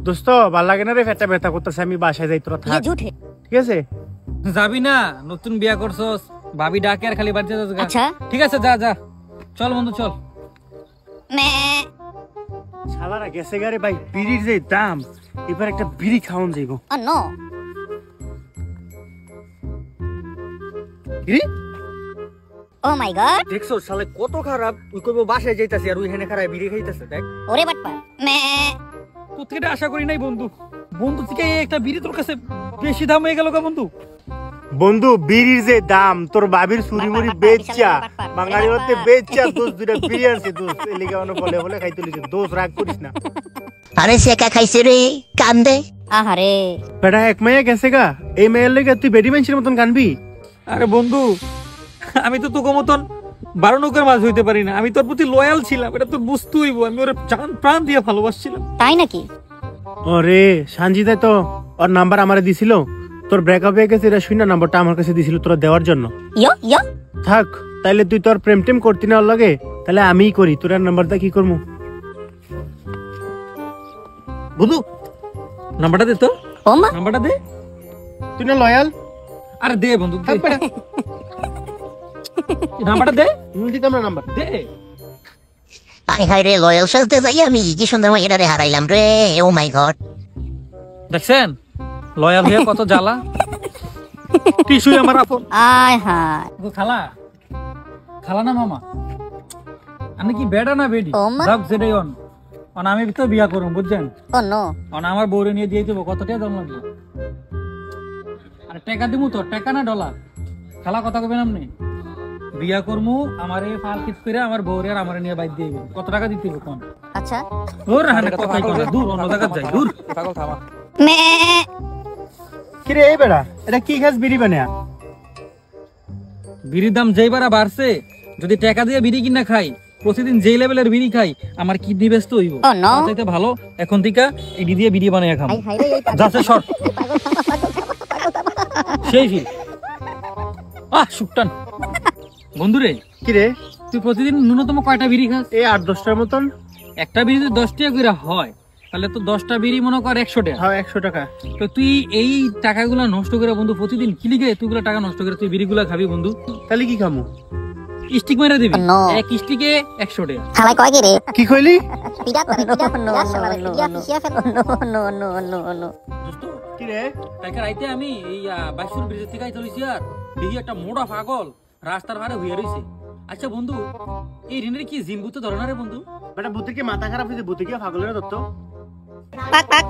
দোস্ত ভাল লাগে না রে, পেটটা ব্যথা করতেছে, আমি বাসায় যাই, তোরা থাক, ঠিক আছে? যাবি না? নতুন বিয়া করছস, ভাবি ডাকে আর খালি বাড়িতে যাস। আচ্ছা ঠিক আছে, যা যা, চল বন্ধু চল। শালারা গেছে গারে ভাই, বিড়ির যে দাম, এবার একটা বিড়ি খাওয়ান যাইব। নো বিড়ি ও মাই গড, দেখছো শালা কত খারাপ, ওই কইবো বাসায় যাইতাছি আর ওই হেনে খারাপ বিড়ি খাইতাছে। দেখ ওরে বাটপা তোর থেকে আশা করি নাই বন্ধু, বন্ধু থেকে একটা বিড়ি তোর কাছে বেশি দাম হয়ে গেল কা বন্ধু? বন্ধু বিড়ির যে দাম, তোর বাবির চুরি মুড়ি বেচা, বাঙালি হতে বেচা, দোষ দুইটা বিড়ি আনছে, দোষ এলিগা বলে বলে খাইতে লিখে, দোষ রাগ করিস না। আরে সে একা খাইছে রে, কান্দে। আহারে বেটা এক মাইয়া গেছে গা, এই মেয়ের লেগে তুই বেডি মানুষের মতন কানবি? আরে বন্ধু, আমি তো তোকে মতন 12 নৌকার মাছ হইতে পারি না, আমি তোর প্রতি লয়াল ছিলাম, এটা তোর বুঝতে হইব। আমি ওর জান প্রাণ দিয়ে ভালোবাসছিলাম। তাই নাকি? ওরে সানজিদা তো ওর নাম্বার আমারে দিছিল, তোর ব্রেকআপ হয়ে গেছে এটা শুনে নাম্বারটা আমার কাছে দিছিল তোরা দেওয়ার জন্য। থাক, তাইলে তুই তোর প্রেম টেম করতি না ওর লগে, তাহলে আমিই করি, তোর নাম্বারটা কি করবো? বন্ধু নাম্বারটা দে তো, নাম্বারটা দে। তুই না লয়াল? আরে দে বন্ধু, নাম্বারটা দে। দিতাম না নাম্বার, দে। আই হাই রে, লয়াল সাজতে যাই আমি কি সুন্দর মাইয়ারে হারাইলাম রে। ও মাই গড, দেখছেন লয়াল হয়ে কত জ্বালা। টিসুই আমার আপন। আয় হায় খালা, খালা না মামা, আমি কি বেডা না বেডি? যাক যেটাই অন আমি তো বিয়া করুম, বুঝছেন? ও নো, আমার বউরে নিয়ে দিয়ে দেবো। কত টাকা দাম লাগবে? আর টাকা দিমু তো, টাকা না ডলার? খালা কথা কবেন আপনি? বিয়া করমু, আমারে ফাল কিস করে আমার বউরে আর আমারে নিয়ে বাইর দিয়ে দিবেন। কত টাকা দিতে হবে কোন? আচ্ছা ওর হানে কথাই কয়, দূর অন্য জায়গা যাই, দূর। পাগল থামা। কি রে এই বেড়া, এটা কি খাস বিড়ি বানিয়া? বিড়ির দাম যেই বারা বাড়ছে, যদি টাকা দিয়ে বিড়ি কিনা খাই, প্রতিদিন যেই লেভেলের বিড়ি খাই, আমার কিডনি ব্যস্ত হইব। তাইতে ভালো এখন থেকে এডি দিয়ে বিড়ি বানাইয়া খাম। যাচ্ছে সর সেই ফিল। শুকটান বন্ধুরে। কি রে তুই প্রতিদিন ন্যূনতম কয়টা বিড়ি খাস? এই 8-10টার মতন। একটা বিড়ি যদি 10 টাকা করে হয়, তাহলে তো 10টা বিড়ি মনে কর 100 টাকা। হ্যাঁ 100 টাকা। তো তুই এই টাকাগুলা নষ্ট করে বন্ধু, প্রতিদিন কি লিখে তুইগুলা টাকা নষ্ট করে তুই বিড়িগুলা খাবি বন্ধু? তাহলে কি খামু? স্টিক মেরে দিবি, এক স্টিকে 100 টাকা। খালাই কয় কি রে? কি কইলি? পিডা করে পিডা পিডা পিডা ফেল। নো কি রে? টাকা রাইতে আমি এই 22 ব্রিজের থেকে আইতে হইছি, আর দেখি একটা মোড়া পাগল রাস্তার ধারে হইয়া রইছে। আচ্ছা বন্ধু, এই ঋণের কি জিম্বুতে ধরে না রে বন্ধু? বেটা ভূতে কি মাথা খারাপ হইছে? ভূতে কি পাগলের দত্ত? পাক পাক